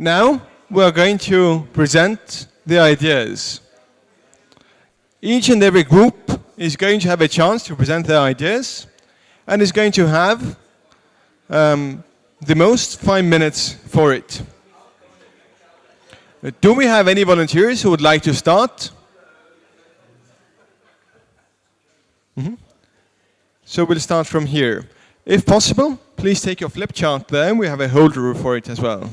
Now we are going to present the ideas. Each and every group is going to have a chance to present their ideas and is going to have the most 5 minutes for it. Do we have any volunteers who would like to start? So we'll start from here. If possible, please take your flip chart there. We have a holder for it as well.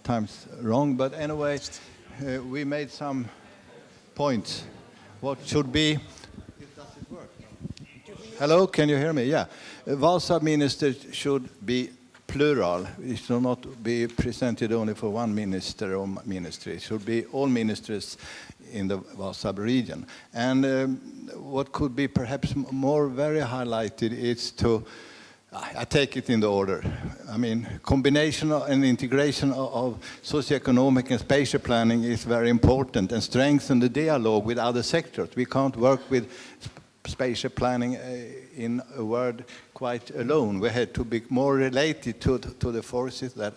Times wrong, but anyway, we made some points. What should be? Does it work? Hello, can you hear me? Yeah. VASAB ministers should be plural. It should not be presented only for one minister or ministry. It should be all ministers in the VASAB region. And what could be perhaps more very highlighted is to I take it in the order. I mean, combination and integration of socioeconomic and spatial planning is very important and strengthen the dialogue with other sectors. We can't work with spatial planning in a word quite alone. We had to be more related to the forces that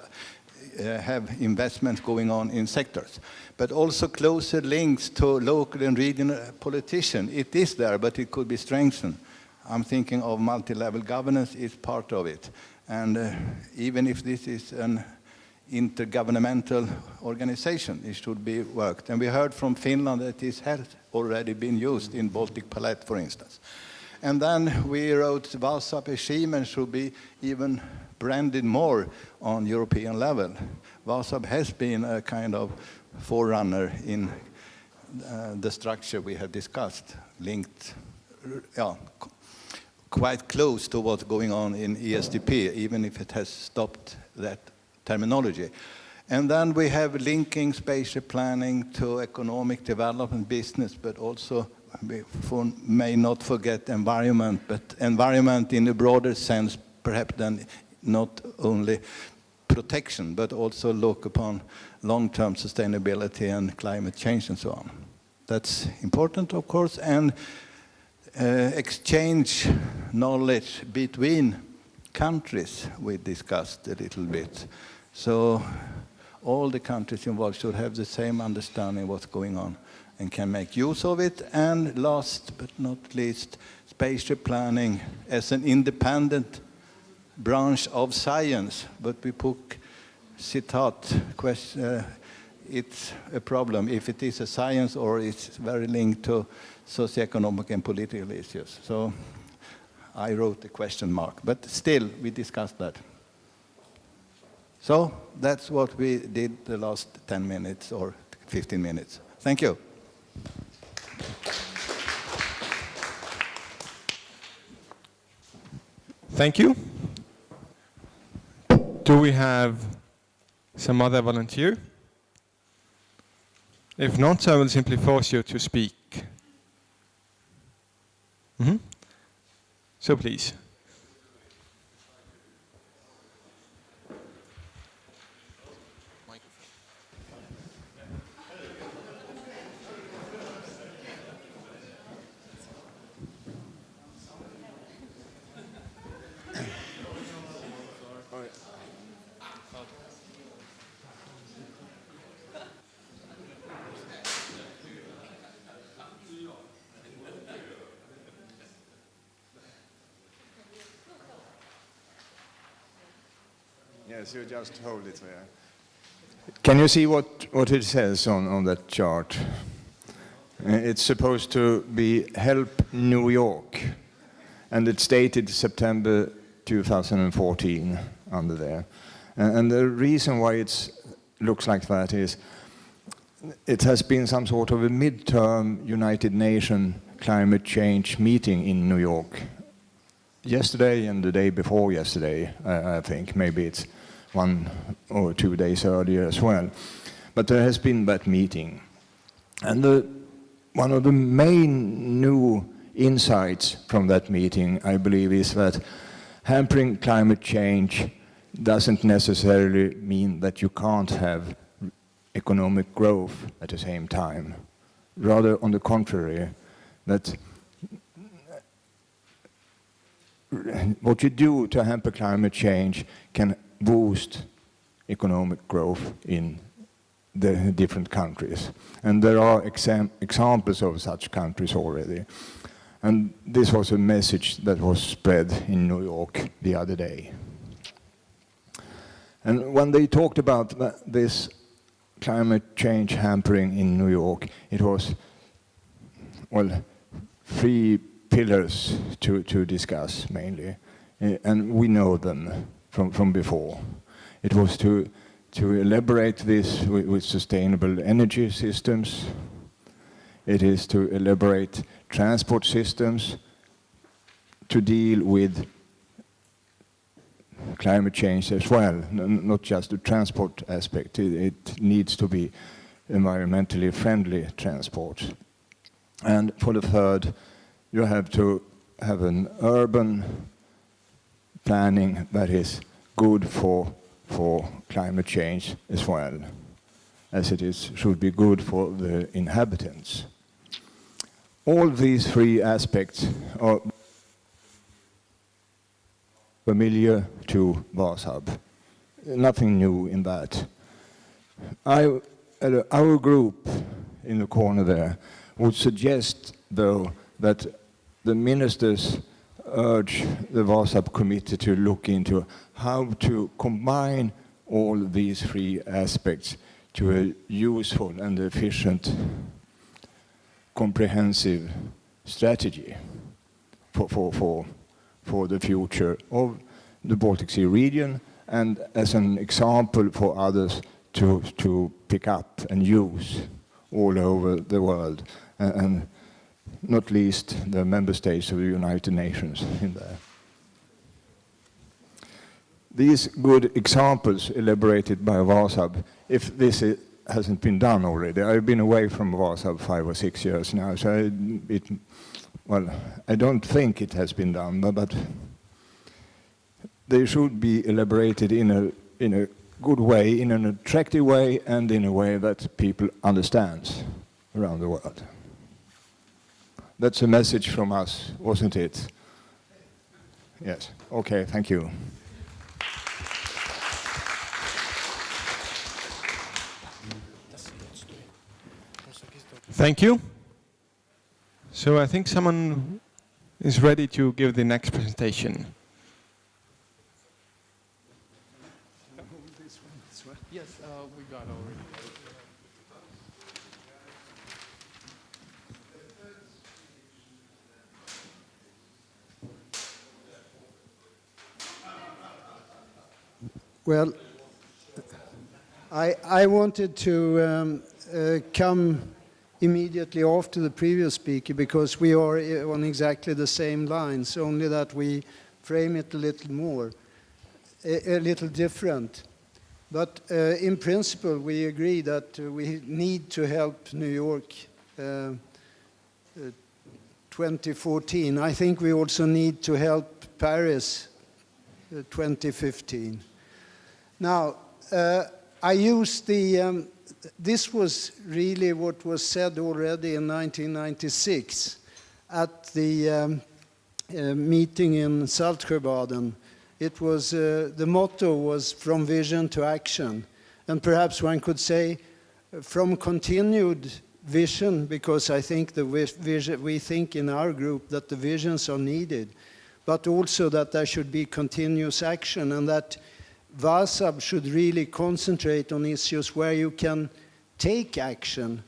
have investments going on in sectors. But also closer links to local and regional politicians. It is there, but it could be strengthened. I'm thinking of multi-level governance is part of it. And even if this is an intergovernmental organization, it should be worked. And we heard from Finland that this has already been used in Baltic Palette, for instance. And then we wrote VASAB achievement should be even branded more on European level. VASAB has been a kind of forerunner in the structure we have discussed, linked, quite close to what's going on in ESDP, even if it has stopped that terminology. And then we have linking spatial planning to economic development, business, but also we may not forget environment, but environment in a broader sense, perhaps than not only protection, but also look upon long-term sustainability and climate change and so on. That's important, of course, and exchange knowledge between countries we discussed a little bit. So all the countries involved should have the same understanding of what's going on and can make use of it. And last but not least, spatial planning as an independent branch of science. But we put citat question, it's a problem if it is a science or it's very linked to socioeconomic and political issues. So I wrote a question mark, but still we discussed that. So that's what we did the last 10 minutes or 15 minutes. Thank you. Thank you. Do we have some other volunteer? If not, I will simply force you to speak. So please. Yes, you just hold it there. Can you see what it says on that chart? It's supposed to be Help New York, and it's dated September 2014 under there. And the reason why it looks like that is it has been some sort of a midterm United Nations climate change meeting in New York. Yesterday and the day before yesterday, I think, maybe it's 1 or 2 days earlier as well. But there has been that meeting. And one of the main new insights from that meeting, I believe, is that hampering climate change doesn't necessarily mean that you can't have economic growth at the same time. Rather, on the contrary, that what you do to hamper climate change can boost economic growth in the different countries. And there are examples of such countries already. And this was a message that was spread in New York the other day. And when they talked about this climate change hampering in New York, it was, well, 3 pillars to discuss mainly. And we know them from before. It was to elaborate this with sustainable energy systems. It is to elaborate transport systems to deal with climate change as well, not just the transport aspect. It needs to be environmentally friendly transport. And for the third, you have to have an urban planning that is good for climate change as well, as it should be good for the inhabitants. All these 3 aspects are familiar to VASAB. Nothing new in that. Our group in the corner there would suggest, though, that the ministers urge the VASAB committee to look into how to combine all these 3 aspects to a useful and efficient, comprehensive strategy for the future of the Baltic Sea region, and as an example for others to pick up and use all over the world, and not least the member states of the United Nations in there. These good examples elaborated by VASAB, if this hasn't been done already, I've been away from VASAB 5 or 6 years now, so I don't think it has been done, but they should be elaborated in a good way, in an attractive way, and in a way that people understand around the world. That's a message from us, wasn't it? Yes. Okay, thank you. Thank you. So I think someone is ready to give the next presentation. Yes, we got already. Well, I wanted to come immediately after the previous speaker because we are on exactly the same lines, only that we frame it a little more, a little different. But in principle, we agree that we need to help New York 2014. I think we also need to help Paris 2015. Now, I used the, this was really what was said already in 1996 at the meeting in Saltsjöbaden. It was, the motto was from vision to action. And perhaps one could say from continued vision, because I think the vision, we think in our group that the visions are needed, but also that there should be continuous action and that VASAB should really concentrate on issues where you can take action.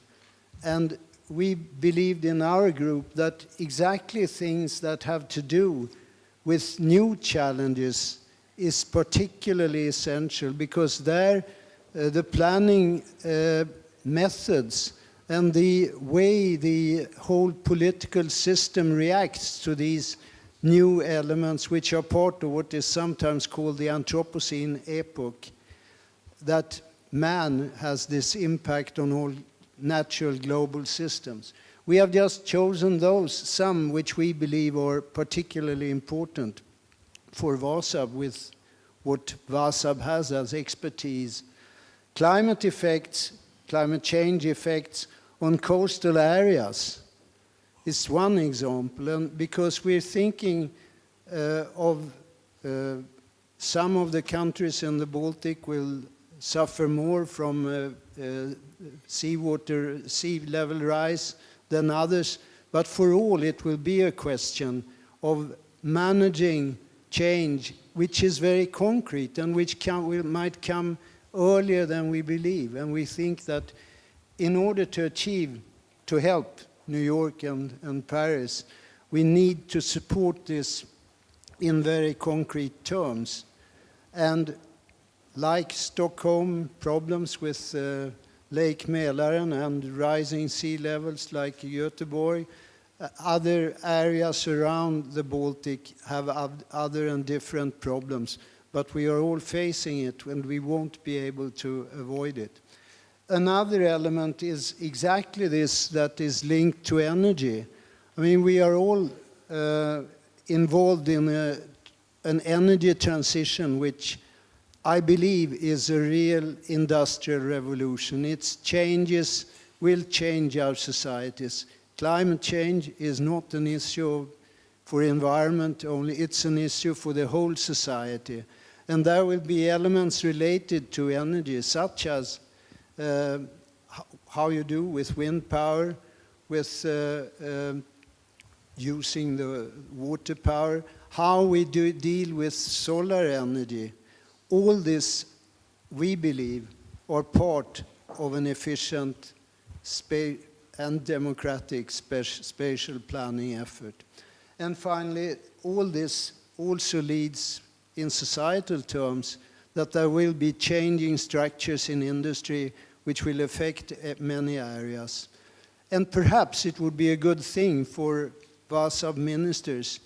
And we believed in our group that exactly things that have to do with new challenges is particularly essential because there the planning methods and the way the whole political system reacts to these new elements, which are part of what is sometimes called the Anthropocene epoch, that man has this impact on all natural global systems. We have just chosen those, some which we believe are particularly important for VASAB with what VASAB has as expertise. Climate effects, climate change effects on coastal areas is one example, and because we're thinking of some of the countries in the Baltic will suffer more from sea level rise than others, but for all it will be a question of managing change which is very concrete and which might come earlier than we believe. And we think that in order to help New York and Paris, we need to support this in very concrete terms. And like Stockholm, problems with Lake Mälaren and rising sea levels like Göteborg, other areas around the Baltic have other and different problems, but we are all facing it and we won't be able to avoid it. Another element is exactly this, that is linked to energy. I mean, we are all involved in an energy transition which I believe is a real industrial revolution. Its changes will change our societies. Climate change is not an issue for environment only, it's an issue for the whole society. And there will be elements related to energy, such as how you do with wind power, with using the water power, how we deal with solar energy. All this, we believe, are part of an efficient and democratic spatial planning effort. And finally, all this also leads, in societal terms, that there will be changing structures in industry which will affect many areas. And perhaps it would be a good thing for VASAB ministers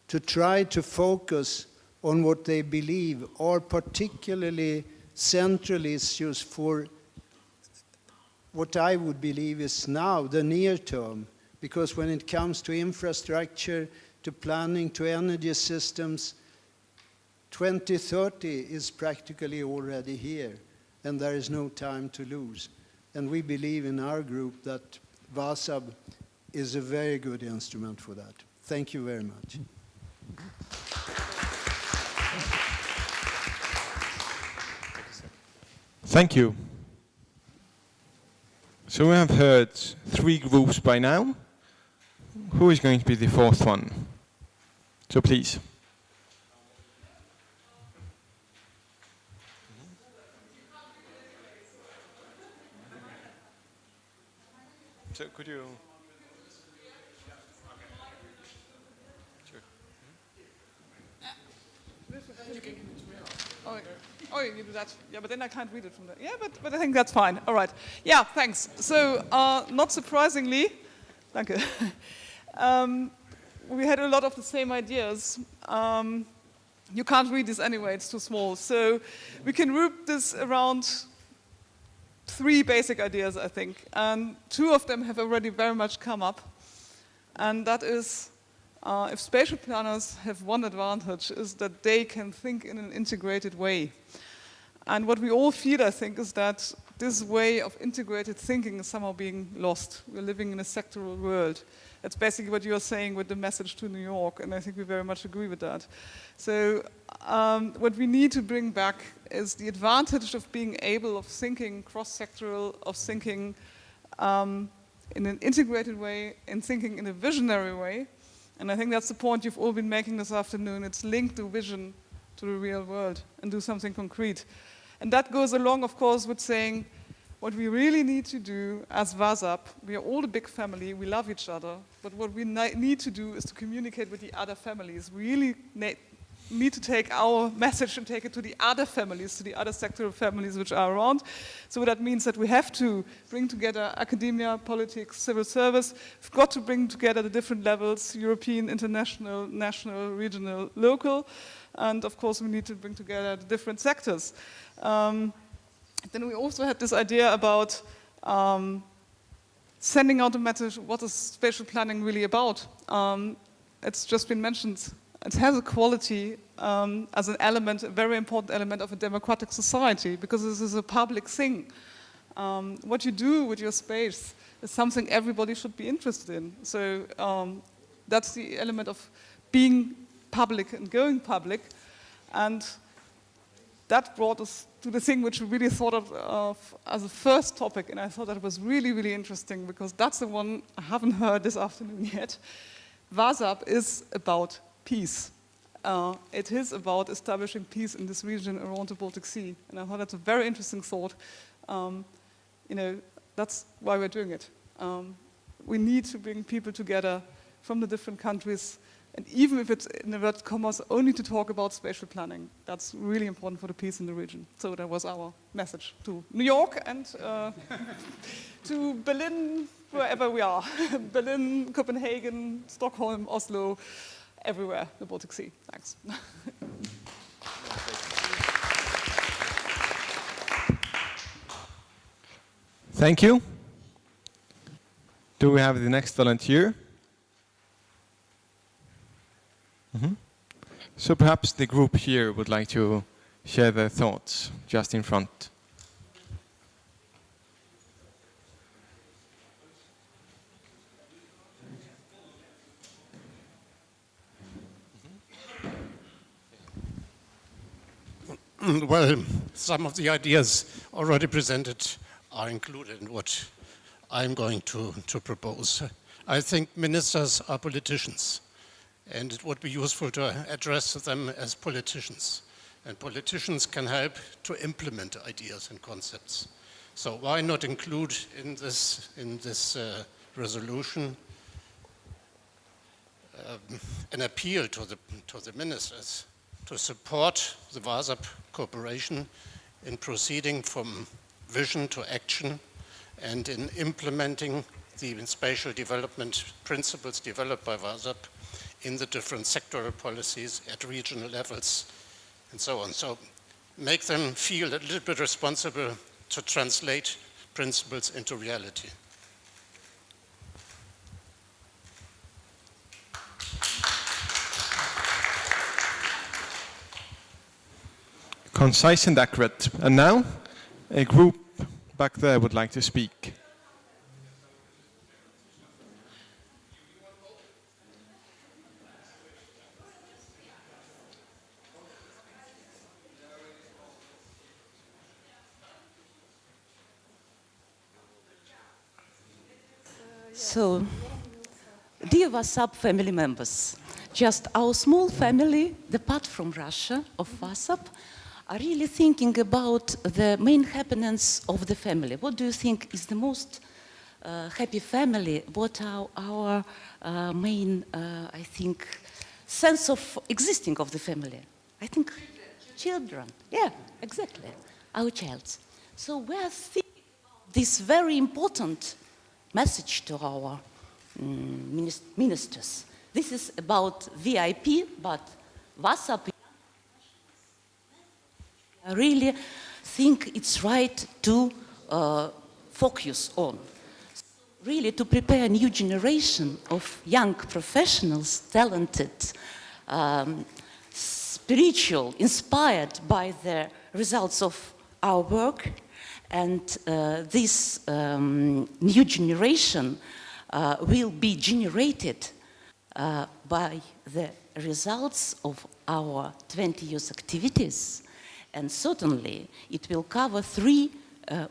to try to focus on what they believe are particularly central issues for what I would believe is now the near term. Because when it comes to infrastructure, to planning, to energy systems, 2030 is practically already here, and there is no time to lose. And we believe in our group that VASAB is a very good instrument for that. Thank you very much. Thank you. So we have heard 3 groups by now. Who is going to be the 4th one? So please. So could you... Oh, you do that. Yeah, but then I can't read it from there. Yeah, but I think that's fine. All right. Yeah, thanks. So, not surprisingly, danke. We had a lot of the same ideas. You can't read this anyway, it's too small. So we can group this around 3 basic ideas, I think. And 2 of them have already very much come up. And that is, if spatial planners have one advantage, is that they can think in an integrated way. And what we all feel, I think, is that this way of integrated thinking is somehow being lost. We're living in a sectoral world. That's basically what you're saying with the message to New York, and I think we very much agree with that. So what we need to bring back is the advantage of being able of thinking cross-sectoral, of thinking in an integrated way, and thinking in a visionary way. And I think that's the point you've all been making this afternoon. It's linked the vision to the real world and do something concrete. And that goes along, of course, with saying what we really need to do as VASAB, we are all a big family, we love each other, but what we need to do is to communicate with the other families. We really need to take our message and take it to the other families, to the other sectoral families which are around. So that means that we have to bring together academia, politics, civil service. We've got to bring together the different levels, European, international, national, regional, local. And of course, we need to bring together the different sectors. Then we also had this idea about sending out a message, what is spatial planning really about? It's just been mentioned it has a quality as an element, a very important element of a democratic society, because this is a public thing. What you do with your space is something everybody should be interested in. So that's the element of being public and going public. And that brought us to the thing which we really thought of as a first topic, and I thought that was really, really interesting, because that's the one I haven't heard this afternoon yet. VASAB is about peace. It is about establishing peace in this region around the Baltic Sea, and I thought that's a very interesting thought. You know, that's why we're doing it. We need to bring people together from the different countries, and even if it's in inverted commas only to talk about spatial planning, that's really important for the peace in the region. So that was our message to New York and to Berlin, wherever we are. Berlin, Copenhagen, Stockholm, Oslo, everywhere, the Baltic Sea. Thanks. Thank you. Do we have the next volunteer? So perhaps the group here would like to share their thoughts just in front. Well, some of the ideas already presented are included in what I'm going to propose. I think ministers are politicians, and it would be useful to address them as politicians. And politicians can help to implement ideas and concepts. So why not include in this resolution an appeal to the ministers to support the VASAB cooperation in proceeding from vision to action and in implementing the spatial development principles developed by VASAB in the different sectoral policies at regional levels and so on. So make them feel a little bit responsible to translate principles into reality. Concise and accurate. And now, a group back there would like to speak. So, dear VASAB family members, just our small family, apart from Russia, of VASAB, are really thinking about the main happenings of the family. What do you think is the most happy family? What are our main, I think, sense of existing of the family? I think children. Yeah, exactly. Our child. So we are thinking about this very important message to our ministers. This is about VIP, but VASAB I really think it's right to focus on. Really to prepare a new generation of young professionals, talented, spiritual, inspired by the results of our work. And this new generation will be generated by the results of our 20 years activities. And certainly, it will cover three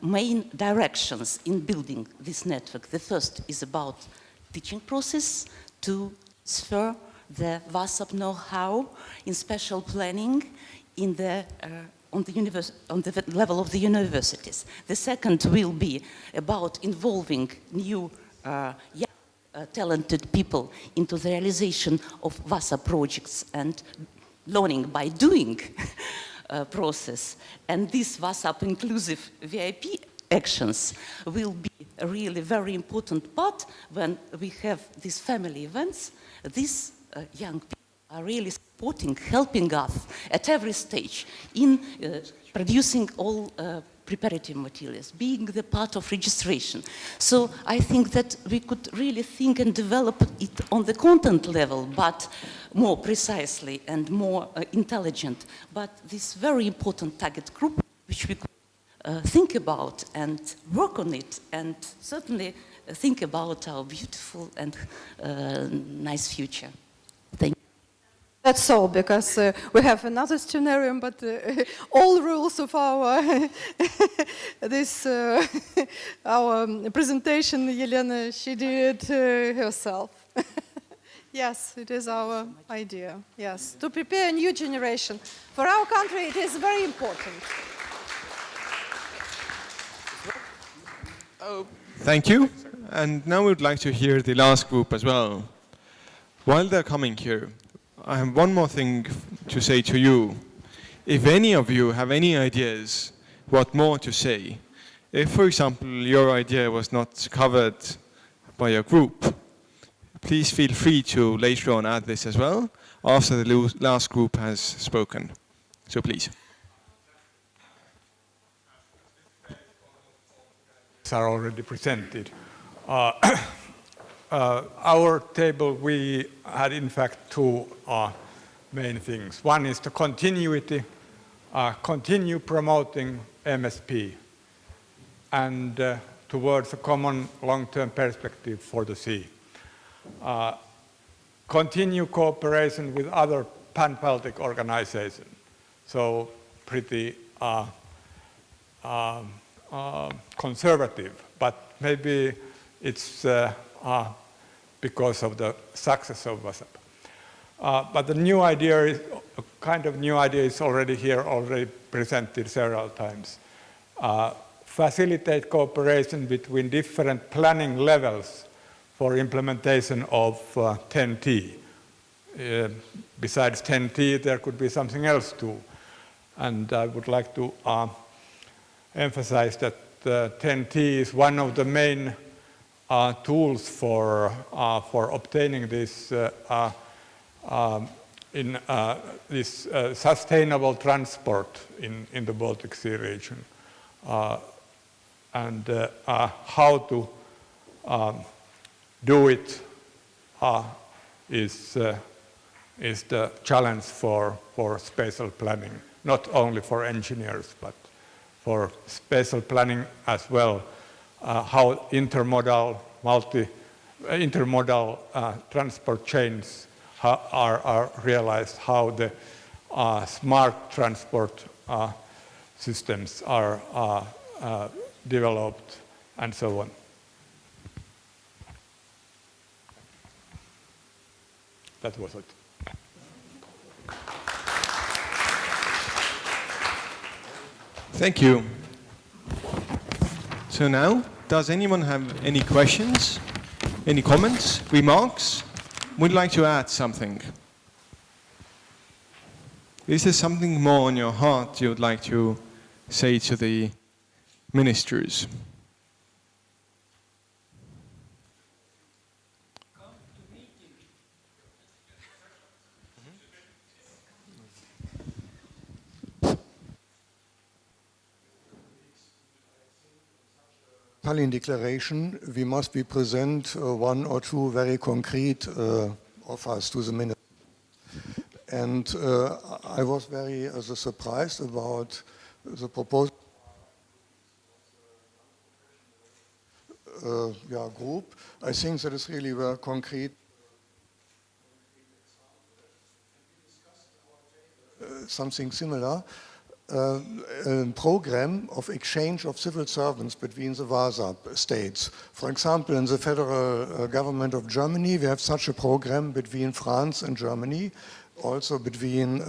main directions in building this network. The first is about teaching process to transfer the VASAB know-how in special planning in the, on the level of the universities. The second will be about involving new young, talented people into the realization of VASAB projects and learning by doing. Process. And this VASAB inclusive VIP actions will be a really very important part when we have these family events. These young people are really supporting, helping us at every stage in producing all preparative materials, being the part of registration. So I think that we could really think and develop it on the content level, but more precisely and more intelligent. But this very important target group, which we could think about and work on it, and certainly think about our beautiful and nice future. Thank you. That's so, because we have another scenario, but all rules of our our presentation, Yelena, she did herself. Yes, it is our idea. Yes, to prepare a new generation. For our country, it is very important. Thank you. And now we would like to hear the last group as well. While they're coming here, I have one more thing to say to you. If any of you have any ideas what more to say, if, for example, your idea was not covered by your group, please feel free to later on add this as well, after the last group has spoken. So please. Are already presented. Our table, we had in fact two main things. One is the continuity, continue promoting MSP, and towards a common long-term perspective for the sea. Continue cooperation with other pan-Baltic organizations. So pretty conservative, but maybe it's because of the success of VASAB. But the new idea is, a kind of new idea is already here, already presented several times. Facilitate cooperation between different planning levels for implementation of 10T. Besides 10T, there could be something else too. And I would like to emphasize that 10T is one of the main tools for obtaining this sustainable transport in the Baltic Sea region, and how to do it is the challenge for spatial planning, not only for engineers but for spatial planning as well. How intermodal transport chains are realized, how the smart transport systems are developed, and so on. That was it. Thank you. So now, does anyone have any questions, any comments, remarks? Would like to add something? Is there something more on your heart you would like to say to the ministers? Tallinn Declaration, we must be present one or two very concrete offers to the minister. And I was very surprised about the proposal group. I think that is really very concrete. Something similar. A program of exchange of civil servants between the VASAB states. For example, in the federal government of Germany, we have such a program between France and Germany, also between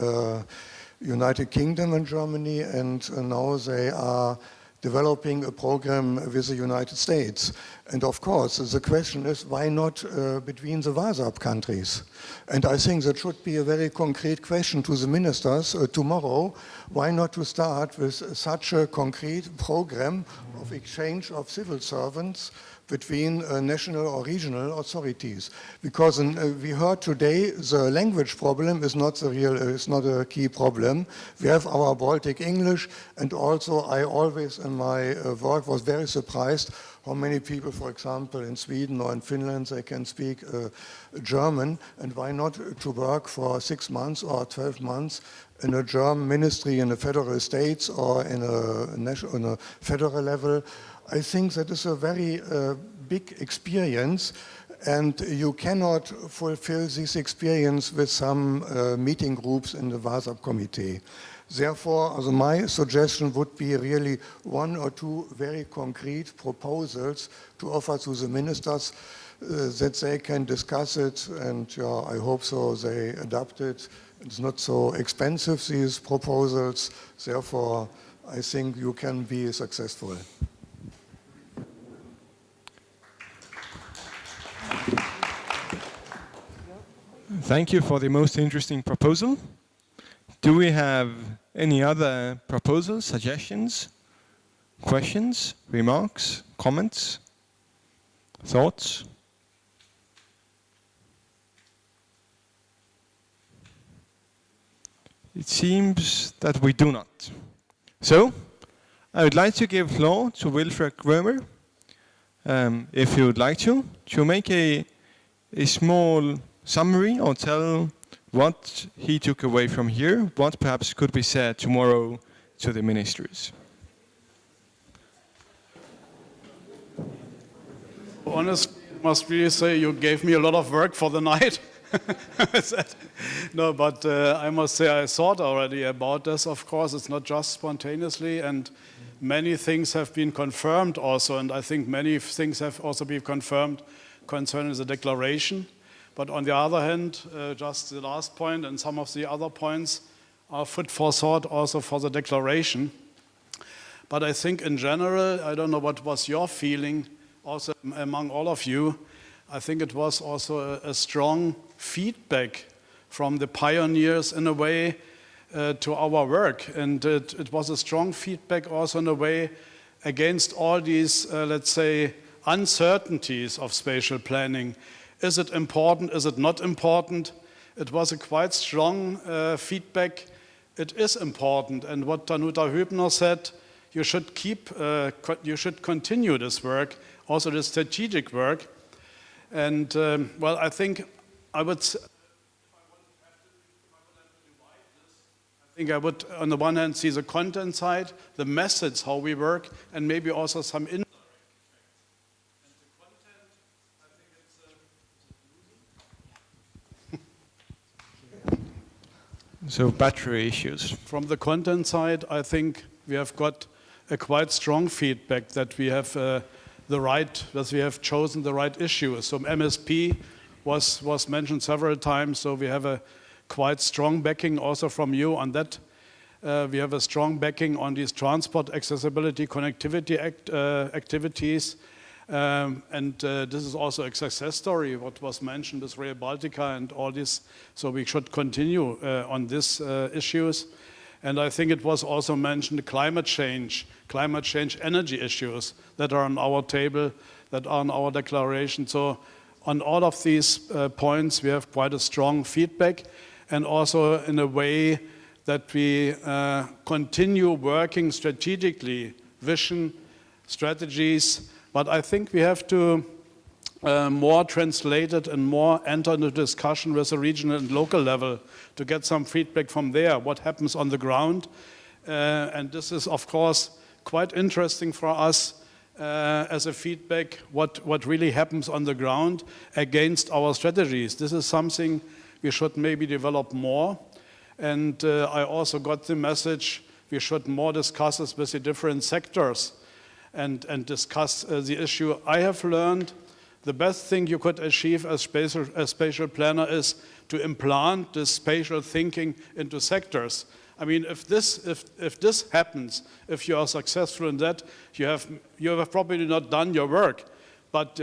United Kingdom and Germany, and now they are developing a program with the United States. And of course, the question is, why not between the VASAB countries? And I think that should be a very concrete question to the ministers tomorrow. Why not to start with such a concrete program of exchange of civil servants between national or regional authorities. Because we heard today the language problem is not a key problem. We have our Baltic English, and also I always in my work was very surprised how many people, for example, in Sweden or in Finland, they can speak German, and why not to work for 6 months or 12 months in a German ministry in the federal states or in a federal level. I think that is a very big experience, and you cannot fulfill this experience with some meeting groups in the VASAB committee. Therefore, my suggestion would be really 1 or 2 very concrete proposals to offer to the ministers that they can discuss it, and I hope so they adopt it. It's not so expensive, these proposals. Therefore, I think you can be successful. Thank you for the most interesting proposal. Do we have any other proposals, suggestions, questions, remarks, comments, thoughts? It seems that we do not. So, I would like to give floor to Wilfred Römer, if you would like to make a small summary or tell what he took away from here, what perhaps could be said tomorrow to the ministries. Honestly, I must really say you gave me a lot of work for the night. No, but I must say I thought already about this. Of course, it's not just spontaneously, and many things have been confirmed also, and I think many things have also been confirmed concerning the declaration. But on the other hand, just the last point and some of the other points are food for thought also for the declaration. But I think in general, I don't know what was your feeling also among all of you. I think it was also a strong feedback from the pioneers in a way to our work. And it was a strong feedback also in a way against all these, let's say, uncertainties of spatial planning. Is it important? Is it not important? It was a quite strong feedback. It is important. And what Danuta Hübner said, you should continue this work, also the strategic work. And well, I think I would, I would, on the one hand, see the content side, the methods, how we work, and maybe also some indirect effects. And the content, I think it's So battery issues. From the content side, I think we have got a quite strong feedback that we have that we have chosen the right issues. So MSP was mentioned several times, so we have a quite strong backing also from you on that. We have a strong backing on these transport, accessibility, connectivity activities. And this is also a success story, what was mentioned with Rail Baltica and all this. So we should continue on these issues. And I think it was also mentioned climate change energy issues that are on our table, that are on our declaration. So on all of these points, we have quite a strong feedback, and also in a way that we continue working strategically, vision, strategies. But I think we have to more translate it and more enter into discussion with the regional and local level to get some feedback from there, what happens on the ground. And this is, of course, quite interesting for us as a feedback, what really happens on the ground against our strategies. This is something we should maybe develop more. And I also got the message we should more discuss this with the different sectors and discuss the issue. I have learned the best thing you could achieve as spatial planner is to implant this spatial thinking into sectors. I mean, if this happens, if you are successful in that, you have probably not done your work. But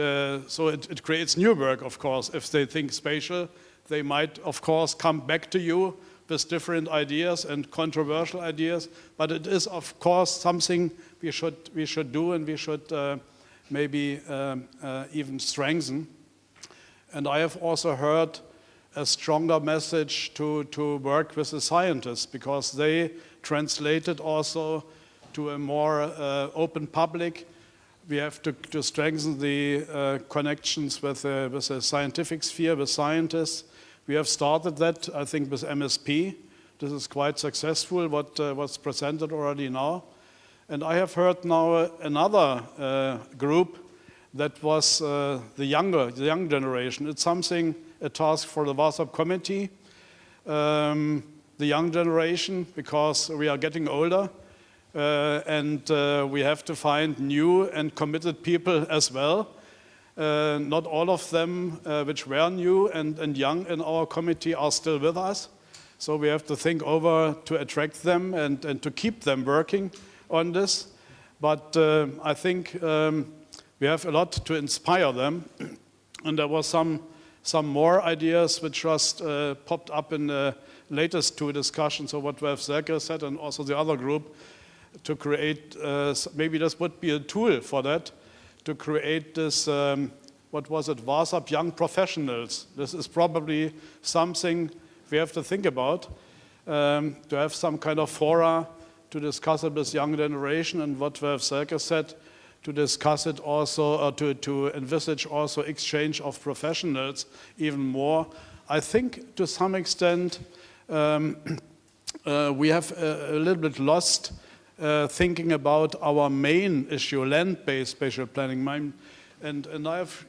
so it creates new work, of course. If they think spatial, they might, of course, come back to you with different ideas and controversial ideas. But it is, of course, something we should do, and we should maybe even strengthen. And I have also heard a stronger message to work with the scientists, because they translated also to a more open public. We have to strengthen the connections with the scientific sphere, with scientists. We have started that, I think, with MSP. This is quite successful, what was presented already now. And I have heard now another group that was the young generation. It's something, a task for the VASAB committee, the young generation, because we are getting older. And we have to find new and committed people as well. Not all of them which were new and young in our committee are still with us. So we have to think over to attract them and to keep them working on this. But I think we have a lot to inspire them. And there was some more ideas which just popped up in the latest two discussions of what Wolf Selke said and also the other group, to create, maybe this would be a tool for that, to create this, what was it, VASAB Young Professionals. This is probably something we have to think about, to have some kind of fora to discuss it with young generation, and what Wolf Selke said, to discuss it also, to envisage also exchange of professionals even more. I think to some extent we have a little bit lost thinking about our main issue, land-based spatial planning.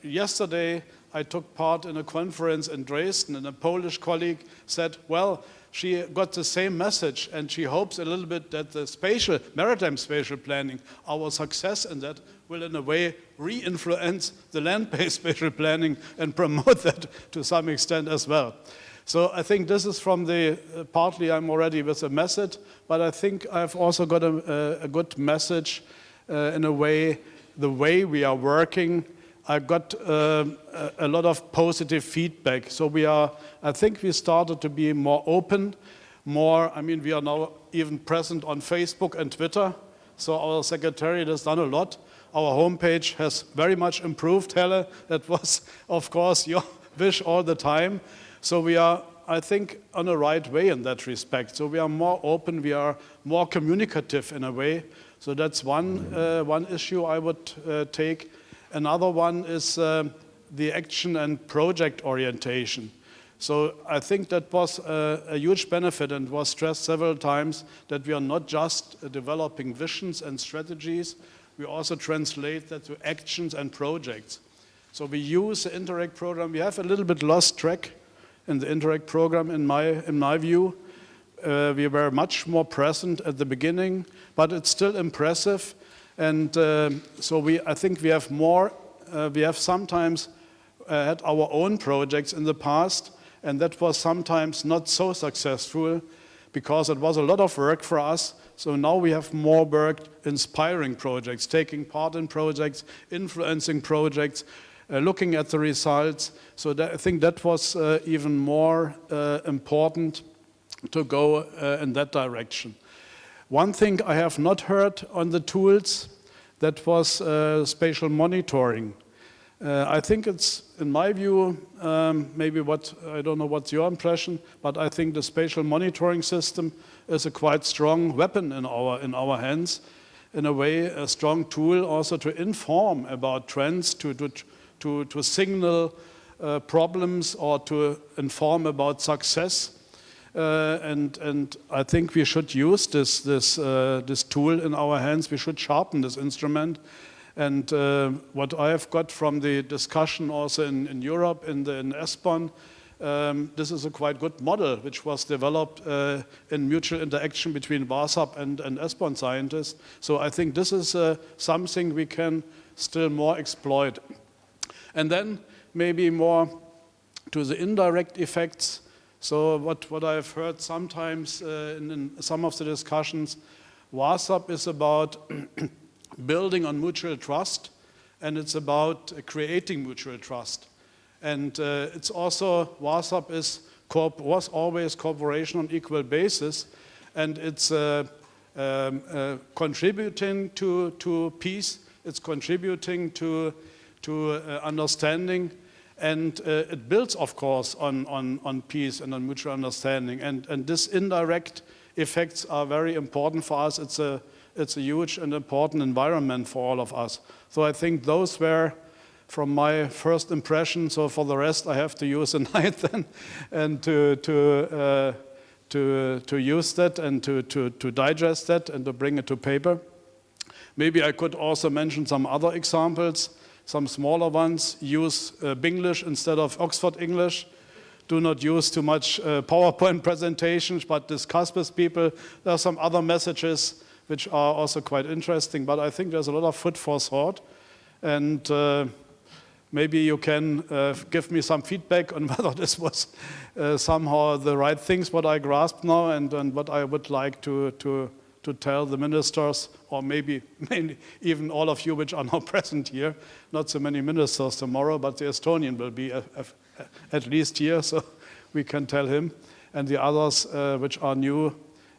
Yesterday I took part in a conference in Dresden, and a Polish colleague said, well, she got the same message, and she hopes a little bit that the maritime spatial planning, our success in that, will in a way re-influence the land-based spatial planning and promote that to some extent as well. So I think this is from partly I'm already with a message, but I think I've also got a good message in a way, the way we are working. I got a lot of positive feedback. So I think we started to be more open, we are now even present on Facebook and Twitter. So our secretariat has done a lot. Our homepage has very much improved, Helle. That was, of course, your wish all the time. So we are, I think, on the right way in that respect. So we are more open, we are more communicative in a way. So that's one issue I would take. Another one is the action and project orientation. So I think that was a huge benefit, and was stressed several times, that we are not just developing visions and strategies, we also translate that to actions and projects. So we use the Interact program. We have a little bit lost track in the Interact program, in my view. We were much more present at the beginning, but it's still impressive. And so I think we have more, we have sometimes had our own projects in the past, and that was sometimes not so successful, because it was a lot of work for us. So now we have more work inspiring projects, taking part in projects, influencing projects, looking at the results. So I think that was even more important to go in that direction. One thing I have not heard on the tools, that was spatial monitoring. I think it's, in my view, maybe I don't know what's your impression, but I think the spatial monitoring system is a quite strong weapon in our hands. In a way, a strong tool also to inform about trends, to signal problems, or to inform about success. And I think we should use this tool in our hands. We should sharpen this instrument. And what I have got from the discussion also in Europe, in ESPON, this is a quite good model which was developed in mutual interaction between VASAB and ESPON scientists. So I think this is something we can still more exploit. And then maybe more to the indirect effects. So what I've heard sometimes in some of the discussions, VASAB is about building on mutual trust, and it's about creating mutual trust. And it's also, VASAB was always cooperation on equal basis, and it's contributing to peace, it's contributing to understanding, and it builds, of course, on peace and on mutual understanding. And this indirect effects are very important for us. It's a huge and important environment for all of us. So I think those were, from my first impression, so for the rest I have to use a night then, and to use that and to digest that and to bring it to paper. Maybe I could also mention some other examples, some smaller ones. Use Binglish instead of Oxford English. Do not use too much PowerPoint presentations, but discuss with people. There are some other messages which are also quite interesting, but I think there's a lot of food for thought. And maybe you can give me some feedback on whether this was somehow the right things, what I grasped now, and what I would like to tell the ministers, or maybe mainly even all of you which are now present here. Not so many ministers tomorrow, but the Estonian will be at least here, so we can tell him. And the others which are new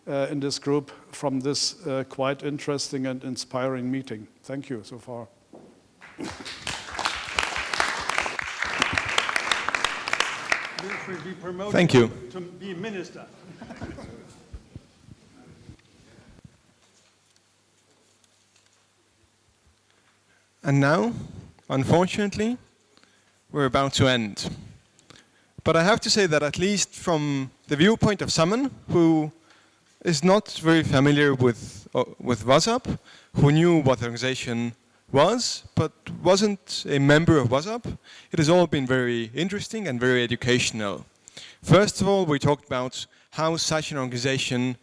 in this group from this quite interesting and inspiring meeting. Thank you so far. Thank you. To be minister. And now, unfortunately, we're about to end. But I have to say that at least from the viewpoint of someone who is not very familiar with VASAB, who knew what the organization was, but wasn't a member of VASAB, it has all been very interesting and very educational. First of all, we talked about how such an organization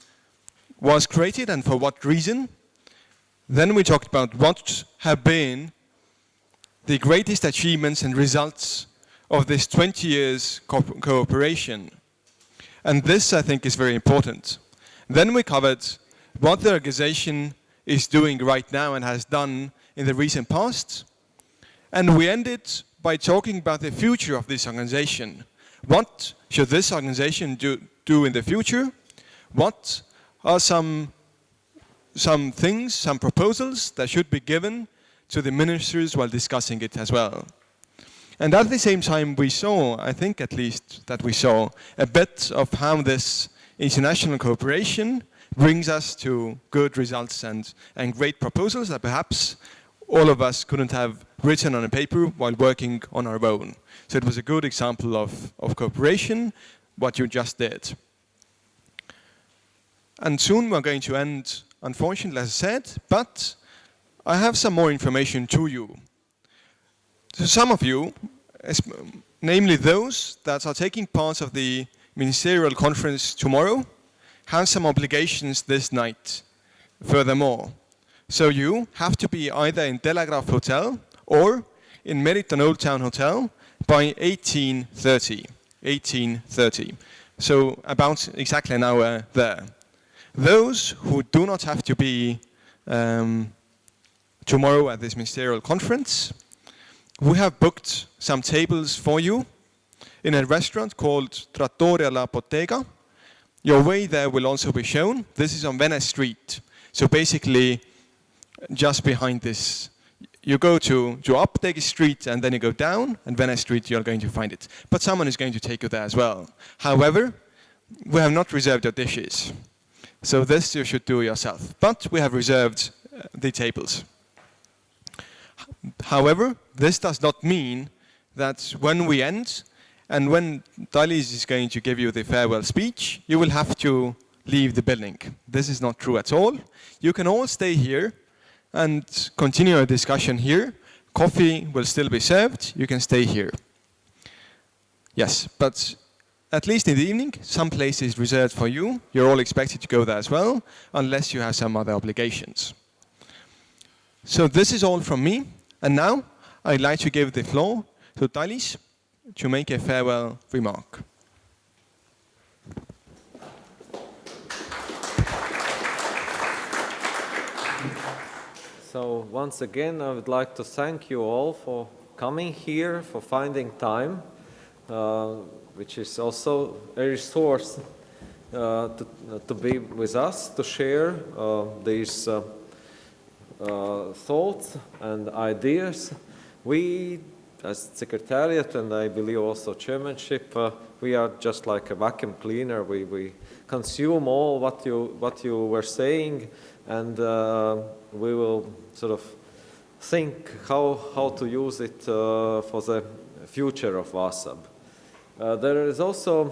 was created and for what reason. Then we talked about what have been the greatest achievements and results of this 20 years cooperation. And this, I think, is very important. Then we covered what the organization is doing right now and has done in the recent past. And we ended by talking about the future of this organization. What should this organization do in the future? What are some things, some proposals that should be given to the ministers while discussing it as well? And at the same time we saw, I think at least that we saw, a bit of how this international cooperation brings us to good results and great proposals that perhaps all of us couldn't have written on a paper while working on our own. So it was a good example of cooperation, what you just did. And soon we're going to end, unfortunately, as I said, but I have some more information to you. So some of you, namely those that are taking part of the ministerial conference tomorrow, have some obligations this night, furthermore. So you have to be either in Telegraph Hotel or in Meriton Old Town Hotel by 18:30. So about exactly an hour there. Those who do not have to be tomorrow at this ministerial conference, we have booked some tables for you in a restaurant called Trattoria La Bottega. Your way there will also be shown. This is on Venice Street. So basically, just behind this, you go to Apteegi Street and then you go down, and Venice Street you're going to find it. But someone is going to take you there as well. However, we have not reserved your dishes. So this you should do yourself. But we have reserved the tables. However, this does not mean that when we end, and when Talis is going to give you the farewell speech, you will have to leave the building. This is not true at all. You can all stay here and continue our discussion here. Coffee will still be served. You can stay here. Yes, but at least in the evening, some place is reserved for you. You're all expected to go there as well, unless you have some other obligations. So this is all from me. And now I'd like to give the floor to Talis to make a farewell remark. So once again, I would like to thank you all for coming here, for finding time, which is also a resource to be with us, to share these thoughts and ideas. We, as Secretariat, and I believe also Chairmanship, we are just like a vacuum cleaner. We consume all what you were saying, and we will sort of think how to use it for the future of VASAB. There is also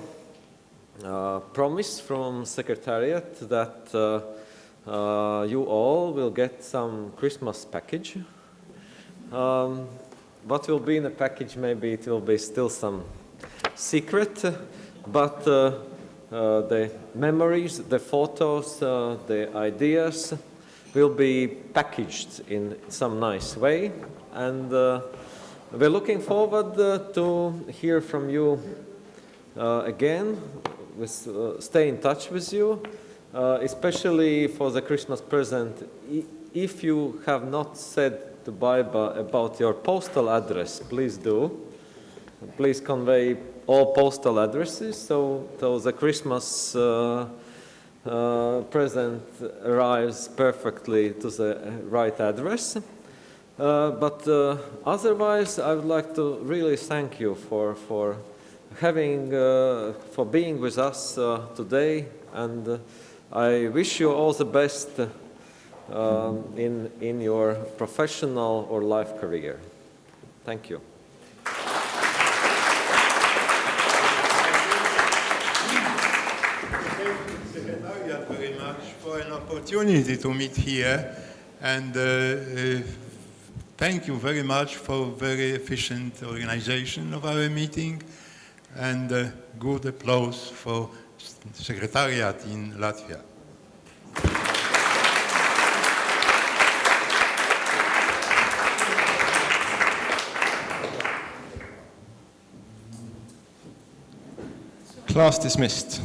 a promise from Secretariat that you all will get some Christmas package. What will be in the package, maybe it will be still some secret, but the memories, the photos, the ideas will be packaged in some nice way, and we're looking forward to hear from you again. Stay in touch with you, especially for the Christmas present. If you have not said to Baiba about your postal address, please do. Please convey all postal addresses so the Christmas present arrives perfectly to the right address. But otherwise, I would like to really thank you for being with us today, and I wish you all the best in your professional or life career. Thank you. Secretariat very much for an opportunity to meet here, and thank you very much for very efficient organization of our meeting, and good applause for Secretariat in Latvia. Class dismissed.